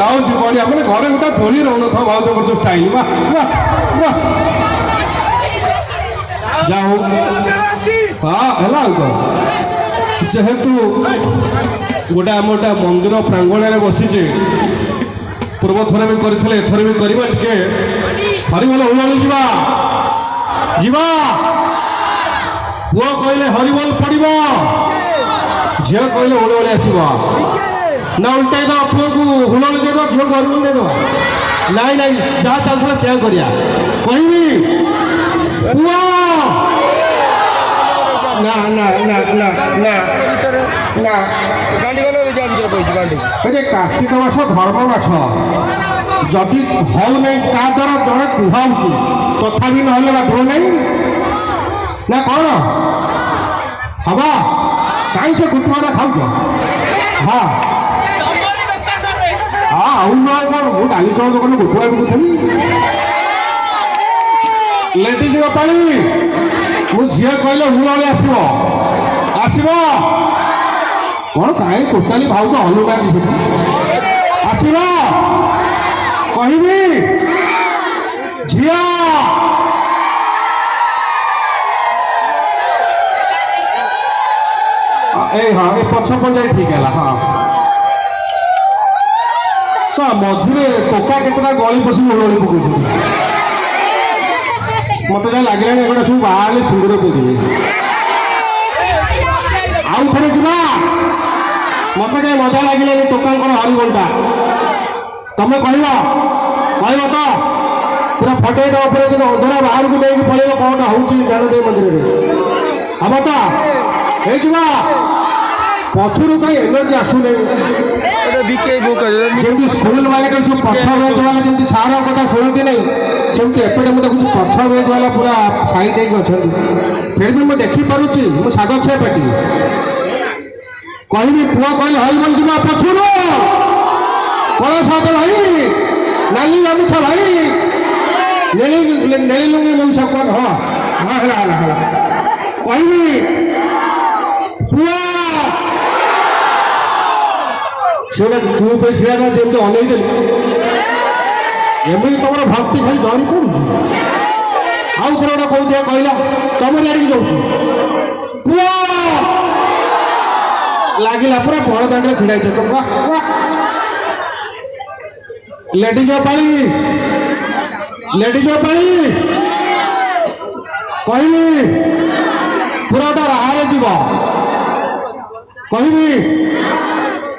ଆଉଛି ବଢିଆ ମାନେ ଘରେ ଗୋଟା ଧୋଳି ରହୁନଥିବ ଭାଉଜଙ୍କର ଯୋଉ ଷ୍ଟାଇଲ ବା ଯା ହଉ ହଁ ହେଲା ଆଉ କଣ ଯେହେତୁ ଗୋଟେ ଆମ ଗୋଟେ ମନ୍ଦିର ପ୍ରାଙ୍ଗଣରେ ବସିଛେ ପୂର୍ବ ଥର ବି କରିଥିଲେ ଏଥର ବି କରିବା ଟିକେ ହରିବୋଲ ହୁଳହୁଳି ଯିବା ଯିବା ପୁଅ କହିଲେ ହରିବୋଲ ପଡ଼ିବ ଝିଅ କହିଲେ ହୁଳହୁଳି ଆସିବ ନା ଉଲ୍ଟାଇ ଦେବା ପୁଅକୁ ହୁଳହୁଳି ଦେଇଦେବା ଝିଅକୁ ହରିବୋଲ ଦେଇଦେବା ନାଇଁ ନାଇଁ ଯାହା ଚାଲୁଥିଲା ସେୟା କରିବା କହିବି ପୁଅ ନା ନା ନା ନା ନା ନା କାର୍ତ୍ତିକ ମାସ ଧର୍ମ ମାସ ଯଦି ହଉନାହିଁ ତା ଦ୍ୱାରା ଜଣେ କୁହାଉଛି ତଥାପି ନହେଲେ ବାଧିବ ନାହିଁ ନା କ'ଣ ହବ କାହିଁ ସେ ଗୁଟୁଆଟା ଖାଉଛ ହଁ ହଁ ଆଉ କ'ଣ ମୁଁ ଡାଲି ଚାଉଳ ଦୋକାନ ଗୁଟୁଆ ବିକୁଥିଲି ଲେଡିଜ୍ଙ୍କ ପାଳି ମୁଁ ଝିଅ କହିଲେ ହୁଳହୁଳି ଆସିବ ଆସିବ କ'ଣ କାହିଁ ଟୋଟାଲି ଭାଉଜ ହଲୁନାହାନ୍ତି ସେଠି ଆସିବ କହିବି ଝିଅ এই হ্যাঁ এই পଛ পঞ্ଚାୟତ ঠিক ହେଲା ହଁ ମଝିରେ ଟୋକା କେତେଟା ଗଳି ପଶିକି ହୁଳହୁଳି ପକଉଛନ୍ତି ମତେ ଯାହା ଲାଗିଲାଣି ଏଗୁଡ଼ା ସବୁ ବାହା ହେଲେ ସିନ୍ଦୁର ପିନ୍ଧିବେ ଆଉ ଥରେ ଯିବା ମତେ କାହିଁ ମଜା ଲାଗିଲାନି ଟୋକାଙ୍କର ହରିବୋଲଟା ତମେ କହିବ ତ ପୁରା ଫଟେଇ ଦେବା ପରେ ଯଦି ଅନ୍ଧରା ବାହାରକୁ ନେଇକି ପଳେଇବ କ'ଣଟା ହେଉଛି ଜ୍ଞାନଦେବ ମନ୍ଦିରରେ ହବ ତ ହେଇଯିବ ପଛରୁ କାହିଁ ଏନର୍ଜି ଆସୁନାହିଁ ଯେମିତି ସ୍କୁଲ ମାନଙ୍କରେ ସବୁ ପଛ ବେଞ୍ଚ ବାଲା ଯେମିତି ସାର କଥା ଶୁଣନ୍ତି ନାହିଁ ସେମିତି ଏପଟେ ମୁଁ ଦେଖୁଛି ପଛ ବେଞ୍ଚ ବାଲା ପୁରା ସାଇଡ୍ ହେଇକି ଅଛନ୍ତି ଫେର ବି ମୁଁ ଦେଖିପାରୁଛି ମୁଁ ଶାଗ ଖିଆ ପାଟି କହିବି ପୁଅ କହିଲେ ହରିବୋଲ ଯିବା ପଛରୁ କଳା ସାତ ଭାଇ ନାଲି ଗାମୁଛା ଭାଇ ନେଳି ଲୁଙ୍ଗି ମଉସା କ'ଣ ହଁ ହଁ ହେଲା ହେଲା ହେଲା କହିବି ପୁଅ ସେ ଗୋଟେ ଚୁପ୍ ହେଇ ଛିଡ଼ା ଯେମିତି ଅନେଇ ଦେଲି ଏମିତି ତମର ଭକ୍ତି ଖାଲି ଜରି ପଡୁଛି ଆଉ ଥରେ ଗୋଟେ କହୁଛି କହିଲା ତମର ଆଡ଼ିକି ଯାଉଛି ପୁଅ ଲାଗିଲା ପୁରା ବଡ଼ ଦାଣ୍ଡରେ ଛିଡ଼ା ହେଇଛ ଲେଡିଜ୍ଙ୍କ ପାଇଁ କହିବି ପୁରା ଗୋଟେ ରାହାରେ ଯିବ କହିବି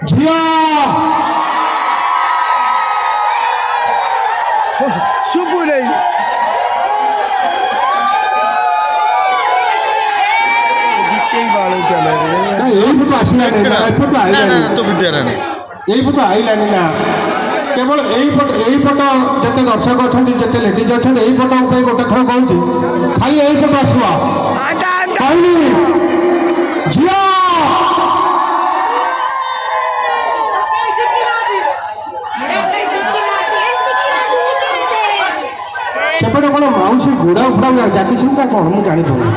ଝିଅ ଶୁଭୁ ନାହିଁ ଏଇପଟୁ ଆସିଲାନି ଏଇପଟୁ ଆଇଲାନି ନା କେବଳ ଏଇପଟ ଯେତେ ଦର୍ଶକ ଅଛନ୍ତି ଯେତେ ଲେଡିଜ୍ ଅଛନ୍ତି ଏଇପଟ ପାଇଁ ଗୋଟେ ଥର କହୁଛି ଖାଲି ଏଇପଟ ଆସିବ କହିଲି ଝିଅ ସେପଟେ କ'ଣ ମାଉସୀ ଗୁଡ଼ା ଫୁଡ଼ା ଜାକିଛନ୍ତି ନା କ'ଣ ମୁଁ ଜାଣିପାରୁନି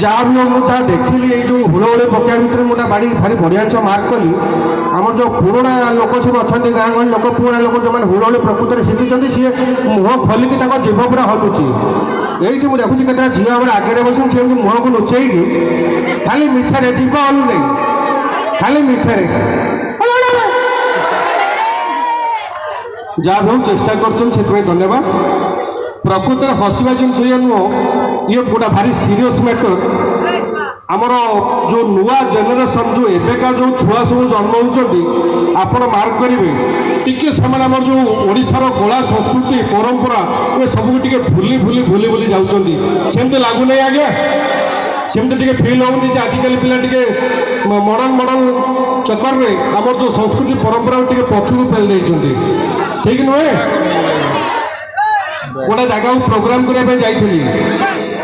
ଯାହା ବି ମୁଁ ଯାହା ଦେଖିଲି ଏଇ ଯେଉଁ ହୁଳହୁଳି ପକେଇବା ଭିତରେ ମୁଁ ବାଡ଼ି ଭାରି ବଢ଼ିଆ ଜିନିଷ ମାର୍କ କଲି ଆମର ଯେଉଁ ପୁରୁଣା ଲୋକ ସବୁ ଅଛନ୍ତି ଗାଁ ଗହଳି ଲୋକ ପୁରୁଣା ଲୋକ ଯେଉଁମାନେ ହୁଳହୁଳି ପ୍ରକୃତରେ ଶିଖିଛନ୍ତି ସିଏ ମୁହଁ ଖୋଲିକି ତାଙ୍କ ଜିଭ ପୁରା ହଲୁଛି ଏଇଠି ମୁଁ ଦେଖୁଛି କେତେଟା ଝିଅ ଆମର ଆଗରେ ବସିଛନ୍ତି ସେ ଏମିତି ମୁହଁକୁ ଲୁଚେଇକି ଖାଲି ମିଛରେ ଜିଭ ହଲୁ ନାହିଁ ଖାଲି ମିଛରେ ଯାହା ବି ହଉ ଚେଷ୍ଟା କରୁଛନ୍ତି ସେଥିପାଇଁ ଧନ୍ୟବାଦ ପ୍ରକୃତରେ ହସିବା ଜିନିଷ ଇଏ ନୁହଁ ଇଏ ଗୋଟା ଭାରି ସିରିୟସ୍ ମ୍ୟାଟର ଆମର ଯେଉଁ ନୂଆ ଜେନେରେସନ୍ ଯେଉଁ ଏବେକା ଯେଉଁ ଛୁଆ ସବୁ ଜନ୍ମ ହେଉଛନ୍ତି ଆପଣ ମାର୍କ କରିବେ ଟିକେ ସେମାନେ ଆମର ଯେଉଁ ଓଡ଼ିଶାର କଳା ସଂସ୍କୃତି ପରମ୍ପରା ଏ ସବୁକୁ ଟିକେ ଭୁଲି ଯାଉଛନ୍ତି ସେମିତି ଲାଗୁନାହିଁ ଆଜ୍ଞା ସେମିତି ଟିକେ ଫିଲ୍ ହେଉନି ଯେ ଆଜିକାଲି ପିଲା ଟିକେ ମଡ଼ର୍ଣ୍ଣ ଚକରରେ ଆମର ଯେଉଁ ସଂସ୍କୃତି ପରମ୍ପରାକୁ ଟିକେ ପଛକୁ ଫେଲି ଦେଇଛନ୍ତି ଠିକ୍ ନୁହେଁ ଗୋଟେ ଜାଗାକୁ ପ୍ରୋଗ୍ରାମ କରିବା ପାଇଁ ଯାଇଥିଲି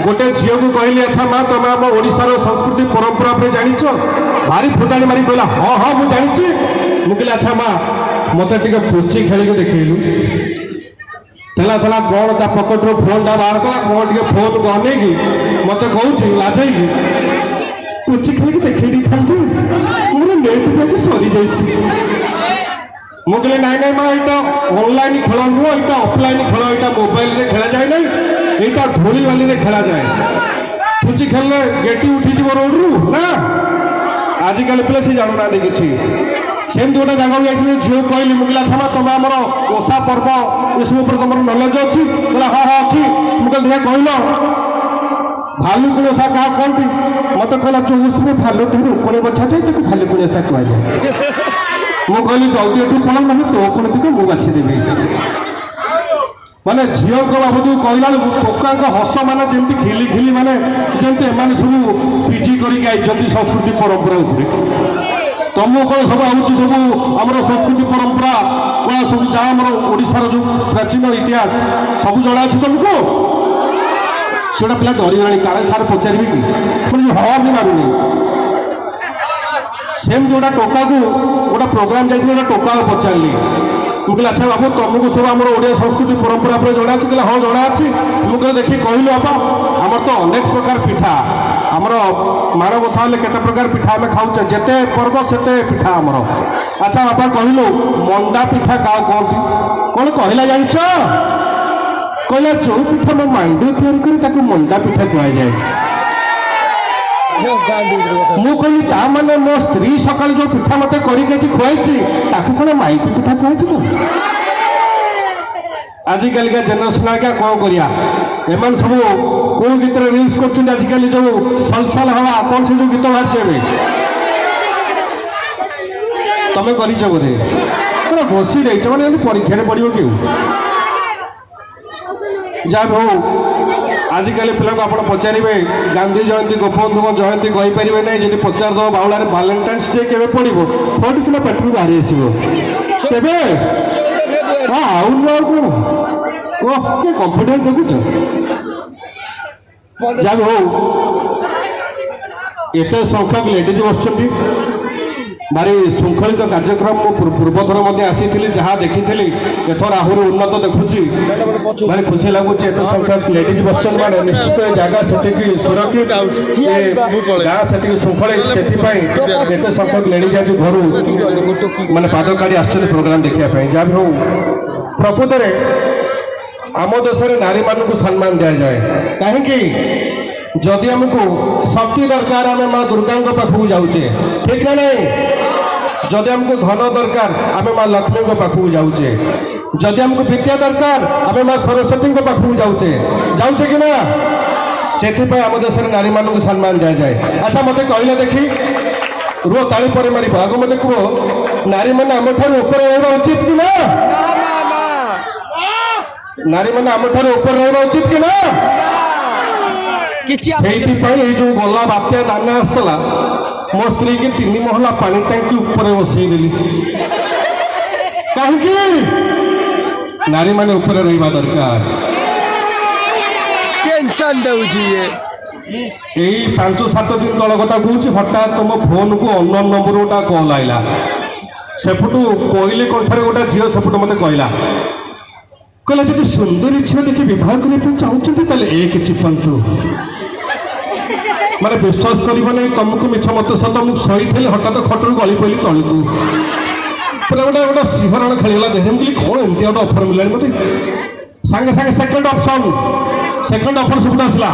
ଗୋଟେ ଝିଅକୁ କହିଲି ଆଚ୍ଛା ମା ତମେ ଆମ ଓଡ଼ିଶାର ସଂସ୍କୃତି ପରମ୍ପରା ଉପରେ ଜାଣିଛ ଭାରି ଫୁଟାଣି ମାରି କହିଲା ହଁ ମୁଁ ଜାଣିଛି ମୁଁ କହିଲି ଆଚ୍ଛା ମା ମୋତେ ଟିକେ ପୁଚି ଖେଳିକି ଦେଖେଇଲୁ ଥିଲା କ'ଣ ତା ପକେଟରୁ ଫୋନ୍ଟା ବାହାର କଲା କ'ଣ ଟିକେ ଫୋନ୍କୁ ଅନେଇକି ମୋତେ କହୁଛି ଲାଜେଇକି ପୁଚି ଖେଳିକି ଦେଖେଇ ଦେଇଥାନ୍ତି ମୋର ନେଟ୍ ପ୍ୟାକ୍ ସରିଯାଇଛି ମୁଁ କହିଲି ନାଇଁ ନାଇଁ ମା ଏଇଟା ଅନଲାଇନ୍ ଖେଳ ନୁହଁ, ଏଇଟା ଅଫଲାଇନ୍ ଖେଳ, ଏଇଟା ମୋବାଇଲରେ ଖେଳାଯାଏ ନାହିଁ, ଏଇଟା ଧୂଳିବାଲିରେ ଖେଳାଯାଏ। ପୁଚି ଖେଳିଲେ ଗେଟି ଉଠିଯିବ ରୋଡରୁ ନା, ଆଜିକାଲି ପିଲା ସେ ଜାଣୁନାହାନ୍ତି କିଛି। ସେମିତି ଗୋଟେ ଜାଗାକୁ ଯାଇଥିଲି, ଝିଅକୁ କହିଲି ମୁଁ କହିଲି ଆଚ୍ଛା ମା ତମେ ଆମର ଓଷା ପର୍ବ ଏସବୁ ଉପରେ ତମର ନଲେଜ ଅଛି? କହିଲା ହଁ ହଁ ଅଛି। ମୁଁ କହିଲି ଦେଖିଆ କହିଲ ଭାଲୁକୁଣି ଓଷା କାହା କହନ୍ତି? ମତେ କହିଲା ଯୋଉ ଓଷାରେ ଭାଲୁ ଦେହରେ ଉକୁଣି ବଛାଯାଏ ତାକୁ ଭାଲୁକୁଣି ଓଷା କୁହାଯାଏ। ମୁଁ କହିଲି ଜଲ୍ଦି ଏଠୁ ପଳା, ନହେଲେ ତୋ କୁଣିତିକୁ ମୁଁ ବାଛିଦେବି। ମାନେ ଝିଅଙ୍କ ବାବଦକୁ କହିଲା ବେଳକୁ ଟୋକାଙ୍କ ହସ ମାନେ ଯେମିତି ଖିଲି ଖିଲି, ମାନେ ଯେମିତି ଏମାନେ ସବୁ ପିଜି କରିକି ଆଇଛନ୍ତି ସଂସ୍କୃତି ପରମ୍ପରା ଉପରେ। ତମକୁ କ'ଣ ସବୁ ହେଉଛି ସବୁ ଆମର ସଂସ୍କୃତି ପରମ୍ପରା କ'ଣ ସବୁ ଯାହା ଆମର ଓଡ଼ିଶାର ଯେଉଁ ପ୍ରାଚୀନ ଇତିହାସ ସବୁ ଜଣା ଅଛି ତମକୁ? ସେଟା ପିଲା ଡରିଗଲାଣି, କାଳେ ସାର୍ ପଚାରିବେ କି? ମାନେ ହଁ ବି ମାରୁନି। ସେମିତି ଗୋଟେ ଟୋକାକୁ ଗୋଟେ ପ୍ରୋଗ୍ରାମ ଯାଇଥିଲି, ଗୋଟେ ଟୋକାକୁ ପଚାରିଲି, ମୁଁ କହିଲି ଆଚ୍ଛା ବାବୁ ତମକୁ ସବୁ ଆମର ଓଡ଼ିଆ ସଂସ୍କୃତି ପରମ୍ପରା ଉପରେ ଜଣା ଅଛି? କହିଲେ ହଁ ଜଣା ଅଛି। ମୁଁ କହିଲି ଦେଖି କହିଲୁ ବାପା, ଆମର ତ ଅନେକ ପ୍ରକାର ପିଠା, ଆମର ମାଣବସା ହେଲେ କେତେ ପ୍ରକାର ପିଠା ଆମେ ଖାଉଛେ, ଯେତେ ପର୍ବ ସେତେ ପିଠା ଆମର। ଆଚ୍ଛା ବାପା କହିଲୁ ମଣ୍ଡା ପିଠା କାହାକୁ କହନ୍ତି? କ'ଣ କହିଲା ଜାଣିଛ? କହିଲା ଯୋଉ ପିଠା ମୋ ମାଣ୍ଡୁ ତିଆରି କରି ତାକୁ ମଣ୍ଡା ପିଠା କୁହାଯାଏ। ମୁଁ କହିଲି ତା ମାନେ ମୋ ସ୍ତ୍ରୀ ସକାଳେ ଯୋଉ ପିଠା ମତେ କରିକି ଆଜି ଖୁଆଇଛି ତାକୁ କ'ଣ ମାଇପି ପିଠା କୁହାଯିବ? ଆଜିକାଲିକା ଜେନେରେସନ୍ ଆଜ୍ଞା କ'ଣ କରିବା, ଏମାନେ ସବୁ କୋଉ ଗୀତରେ ରିଲ୍ସ କରୁଛନ୍ତି? ଆଜିକାଲି ଯୋଉ ସଲସଲ ହବା କ'ଣ ସେ ଯୋଉ ଗୀତ ବାହାରିଛି ଏବେ, ତମେ କରିଛ ବୋଧେ? ବସି ଯାଇଛ ମାନେ ପରୀକ୍ଷାରେ ପଡ଼ିବ କି? ଯାହା ବି ହଉ, ଆଜିକାଲି ପିଲାଙ୍କୁ ଆପଣ ପଚାରିବେ ଗାନ୍ଧୀ ଜୟନ୍ତୀ ଗୋପବନ୍ଧୁଙ୍କ ଜୟନ୍ତୀ କହିପାରିବେ ନାହିଁ, ଯଦି ପଚାରିଦେବ ବାଉଳାରେ ଭାଲେଣ୍ଟାଇନ୍ସ ଡେ କେବେ ପଡ଼ିବ, ଫଟ କିଲୋ ପାଟିରୁ ବାହାରି ଆସିବ କେବେ? ହଁ ଆଉ ନୁହଁ ଆଉ କ'ଣ? ଓହ କିଏ କନଫିଡେନ୍ସ ଦେଖୁଛ? ଯାହା ବି ହଉ, ଏତେ ସଂଖ୍ୟକ ଲେଡ଼ିଜ୍ ବସିଛନ୍ତି, ଭାରି ଶୃଙ୍ଖଳିତ କାର୍ଯ୍ୟକ୍ରମ। ମୁଁ ପୂର୍ବଥର ମଧ୍ୟ ଆସିଥିଲି, ଯାହା ଦେଖିଥିଲି ଏଥର ଆହୁରି ଉନ୍ନତ ଦେଖୁଛି, ଭାରି ଖୁସି ଲାଗୁଛି। ଏତେ ସଂଖ୍ୟକ ଲେଡ଼ିଜ୍ ବସିଛନ୍ତି ମାନେ ନିଶ୍ଚିତ ଏ ଜାଗା ସେତିକି ସୁରକ୍ଷିତ, ଏ ଗାଁ ସେତିକି ଶୃଙ୍ଖଳିତ, ସେଥିପାଇଁ ଏତେ ସଂଖ୍ୟକ ଲେଡ଼ିଜ୍ ଆଜି ଘରୁ ମାନେ ପାଦ କାଢ଼ି ଆସୁଛନ୍ତି ପ୍ରୋଗ୍ରାମ ଦେଖିବା ପାଇଁ। ଯାହା ବି ହଉ, ପ୍ରକୃତରେ ଆମ ଦେଶରେ ନାରୀମାନଙ୍କୁ ସମ୍ମାନ ଦିଆଯାଏ କାହିଁକି? ଯଦି ଆମକୁ ଶକ୍ତି ଦରକାର ଆମେ ମା ଦୁର୍ଗାଙ୍କ ପାଖକୁ ଯାଉଛେ, ଠିକ ନା ନାହିଁ? ଯଦି ଆମକୁ ଧନ ଦରକାର ଆମେ ମା ଲକ୍ଷ୍ମୀଙ୍କ ପାଖକୁ ଯାଉଛେ, ଯଦି ଆମକୁ ବିଦ୍ୟା ଦରକାର ଆମେ ମା ସରସ୍ୱତୀଙ୍କ ପାଖକୁ ଯାଉଛେ କି ନା? ସେଥିପାଇଁ ଆମ ଦେଶରେ ନାରୀମାନଙ୍କୁ ସମ୍ମାନ ଦିଆଯାଏ। ଆଚ୍ଛା ମୋତେ କହିଲେ ଦେଖି, ରୁହ ତାଳି ପରେ ମାରିବ, ଆଗ ମୋତେ କୁହ ନାରୀମାନେ ଆମଠାରୁ ଉପରେ ରହିବା ଉଚିତ କି ନା? ନାରୀମାନେ ଆମଠାରୁ ଉପରେ ରହିବା ଉଚିତ କି ନା? ସେଇଥିପାଇଁ ଏଇ ଯୋଉ ଗଲା ବାତ୍ୟା ଦାନା ଆସିଥିଲା, ମୋ ସ୍ତ୍ରୀ କି 3 ମହଲା ପାଣି ଟାଙ୍କି ଉପରେ ବସେଇଦେଲି। କାହିଁକି? ନାରୀମାନେ ଉପରେ ରହିବା ଦରକାର। ଟେନସନ ଦଉଛି। ଏଇ 5-7 ଦିନ ତଳ କଥା କହୁଛି, ହଠାତ୍ ତମ ଫୋନକୁ ଅନନୋନ୍ ନମ୍ବର ଗୋଟେ କଲ୍ ଆଇଲା। ସେପଟୁ କୋଇଲି କଣ୍ଠରେ ଗୋଟେ ଝିଅ ସେପଟୁ ମୋତେ କହିଲା ଯଦି ସୁନ୍ଦରୀ ଝିଅ ଦେଖି ବିବାହ କରିବା ପାଇଁ ଚାହୁଁଛନ୍ତି ତାହେଲେ 1 ଚିପନ୍ତୁ। ମାନେ ବିଶ୍ୱାସ କରିବ ନାହିଁ, ତମକୁ ମିଛ ମତେ ସତ, ମୁଁ ଶୋଇଥିଲି ହଠାତ୍ ଖଟରୁ ଗଳି ପଇଲି ତଳକୁ, ପୁରା ଗୋଟେ ଶିହରଣ ଖେଳିଗଲା ଦେହରେ। ମୁଁ କହିଲି କ'ଣ ଏମିତି ଗୋଟେ ଅଫର ମିଳିଲାଣି ମୋତେ? ସାଙ୍ଗେ ସାଙ୍ଗେ ସେକେଣ୍ଡ ଅଫର ସେପଟୁ ଆସିଲା,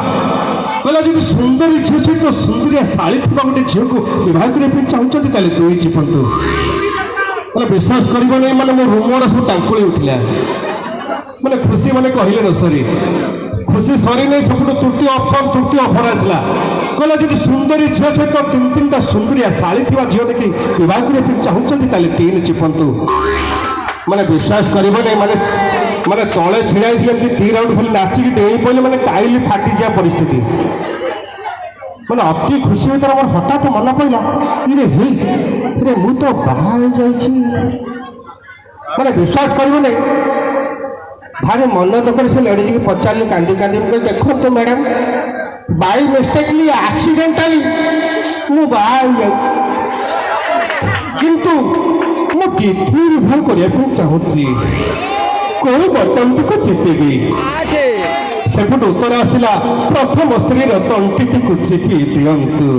କହିଲା ଯଦି ସୁନ୍ଦରୀ ଝିଅ ସହିତ ସୁନ୍ଦରିଆ ଶାଳୀ ଥିବା ଗୋଟେ ଝିଅକୁ ବିବାହ କରିବା ପାଇଁ ଚାହୁଁଛନ୍ତି ତାହେଲେ 2 ଚିପନ୍ତୁ। ମାନେ ବିଶ୍ୱାସ କରିବ ନାହିଁ, ମାନେ ମୋ ରୁମ୍ ଗୁଡ଼ା ସବୁ ଟାଙ୍କୁଳି ଉଠିଲା। ମାନେ ଖୁସି ମାନେ କହିଲେ ନ ସରି, ଖୁସି ସରିନି, ସବୁଠୁ ତୃତୀୟ ଅଫର ଆସିଲା, କହିଲା ଯଦି ସୁନ୍ଦରୀ ଝିଅ ସହିତ 3-3ଟା ସୁନ୍ଦରିଆ ଶାଳୀ ଥିବା ଝିଅ ଦେଖି ବିବାହ କରିବା ପାଇଁ ଚାହୁଁଛନ୍ତି ତାହେଲେ 3 ଚିପନ୍ତୁ। ମାନେ ବିଶ୍ୱାସ କରିବ ନାହିଁ, ମାନେ ତଳେ ଛିଡ଼ା ହେଇଥିଲେ ଏମିତି 2 ରାଉଣ୍ଡ ଖାଲି ନାଚିକି ଡେଇଁ ପଡ଼ିଲେ, ମାନେ ଟାଇଲ ଫାଟିଯିବା ପରିସ୍ଥିତି। ମାନେ ଅତି ଖୁସି ଭିତରେ ମୋର ହଠାତ୍ ମନେ ପଡ଼ିଲା, ଇରେ ମୁଁ ତ ବାହା ହେଇଯାଇଛି। ମାନେ ବିଶ୍ୱାସ କରିବ ନାହିଁ, ଭାରି ମନ ଦୁଃଖରେ ସେ ଲେଡ଼ିଜ୍କି ପଚାରିଲି କାନ୍ଦି କାନ୍ଦି, ମୁଁ କହିଲି ଦେଖନ୍ତୁ ମ୍ୟାଡ଼ାମ୍, ବାଇ ମିଷ୍ଟେକଲି ଆକ୍ସିଡେଣ୍ଟାଲି ମୁଁ ବାହା ହେଇଯାଇଛି, କିନ୍ତୁ ମୁଁ ତିଥି ବିବାହ କରିବା ପାଇଁ ଚାହୁଁଛି, କୋଉ ବଟନଟିକୁ ଚିପିବି? ସେପଟୁ ଉତ୍ତର ଆସିଲା, ପ୍ରଥମ ସ୍ତ୍ରୀର ତଣ୍ଟିଟିକୁ ଚିପି ଦିଅନ୍ତୁ।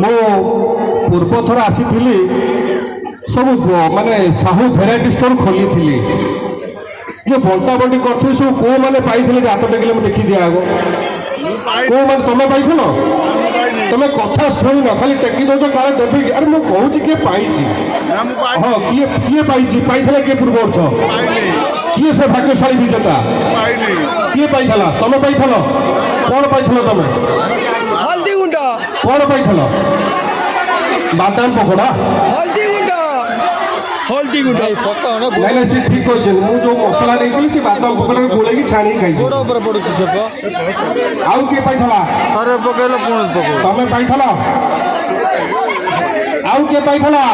ମୁଁ ପୂର୍ବ ଥର ଆସିଥିଲି ସବୁ ମାନେ ସାହୁ ଭେରାଇଟି ଷ୍ଟୋର ଖୋଲିଥିଲି ଯେ ବଣ୍ଟା ବଣ୍ଟି କରିଥିଲି ସବୁ କୋଉମାନେ ପାଇଥିଲେ ଯେ ହାତ ଟେକିଲେ ମୁଁ ଦେଖି ଦିଆ ହବ କୋଉମାନେ ତମେ ପାଇଥିଲ ତମେ କଥା ଶୁଣିନ ଖାଲି ଟେକି ଦଉଛ କାଳେ ଦେବି କି? ଆରେ ମୁଁ କହୁଛି କିଏ ପାଇଛି ହଁ କିଏ କିଏ ପାଇଛି ପାଇଥିଲା କିଏ ପୂର୍ବ ବର୍ଷ କିଏ ସେ ଭାଗ୍ୟଶାଳୀ ବିଜେତା କିଏ ପାଇଥିଲା ତମେ ପାଇଥିଲ କଣ ପାଇଥିଲ ତମେ हल्दी गुंड କଣ ପାଇଥିଲ ବାଦାମ ପକୋଡ଼ା हल्दी गुंड ନାଇଁ ନାଇଁ ସେ ଠିକ୍ କହିଛନ୍ତି ମୁଁ ଯୋଉ ମସଲା ଦେଇଥିଲି ସେ ବାଦାମ ପକୋଡ଼ାରେ ଗୋଳେଇକି ଛାଣିକି ଖାଇଛି ऊपर पड़ुଛି ସେପ ଆଉ କିଏ ପାଇଥିଲା ଥରେ ପକେଇଲ ପୁଣି ପକେଇବ ତମେ ପାଇଥିଲ ଆଉ କିଏ ପାଇଥିଲା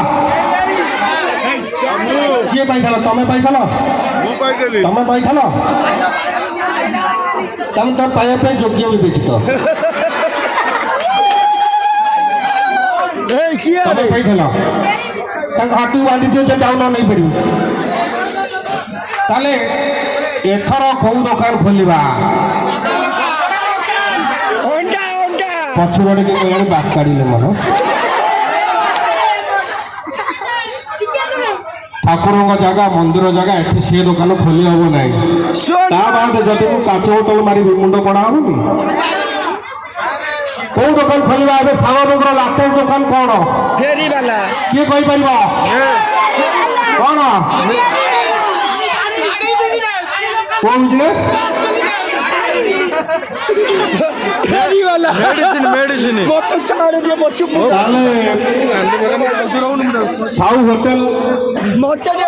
କିଏ ପାଇଥିଲ ତମେ ପାଇଥିଲ ତମେ ପାଇଥିଲ ତମେ ତ ପାଇବା ପାଇଁ ଯୋଗ୍ୟ ବିବେଚିତ ଏ କିଏ ତମେ ପାଇଥିଲ ତାଙ୍କ ହାତକୁ ବାନ୍ଧି ଦିଅ ଯେ ଡାଉନ ନେଇପାରିବୁ ତାହେଲେ ଏଥର କୋଉ ଦୋକାନ ଖୋଲିବା ଅଣ୍ଡା ଅଣ୍ଡା ପଛୁଆ ଟିକେ କହିଲେ ବାକ୍ କାଢିଲେ ମନ ଠାକୁରଙ୍କ ଜାଗା ମନ୍ଦିର ଜାଗା ଏଠି ସେ ଦୋକାନ ଖୋଲି ହବ ନାହିଁ ଶୁଣ ତା ବାଦ ଯଦି ମୁଁ କାଚ ବୋତଲ ମାରିବି ମୁଣ୍ଡ କଣା ହବନି କୋଉ ଦୋକାନ ଖୋଲିବା ଏବେ ସାଗରଙ୍କର ଲାପଟପ୍ ଦୋକାନ କଣ ଫେରି ବାଲା କିଏ କହିପାରିବ କଣ କୋଉ ବିଜନେସ୍ ଫେରି ବାଲା मेडिसिन मेडिसिन ମତେ ଛାଡି ଦିଅ ପଛୁ ତାହେଲେ ସାହୁ ହୋଟେଲ ମତେ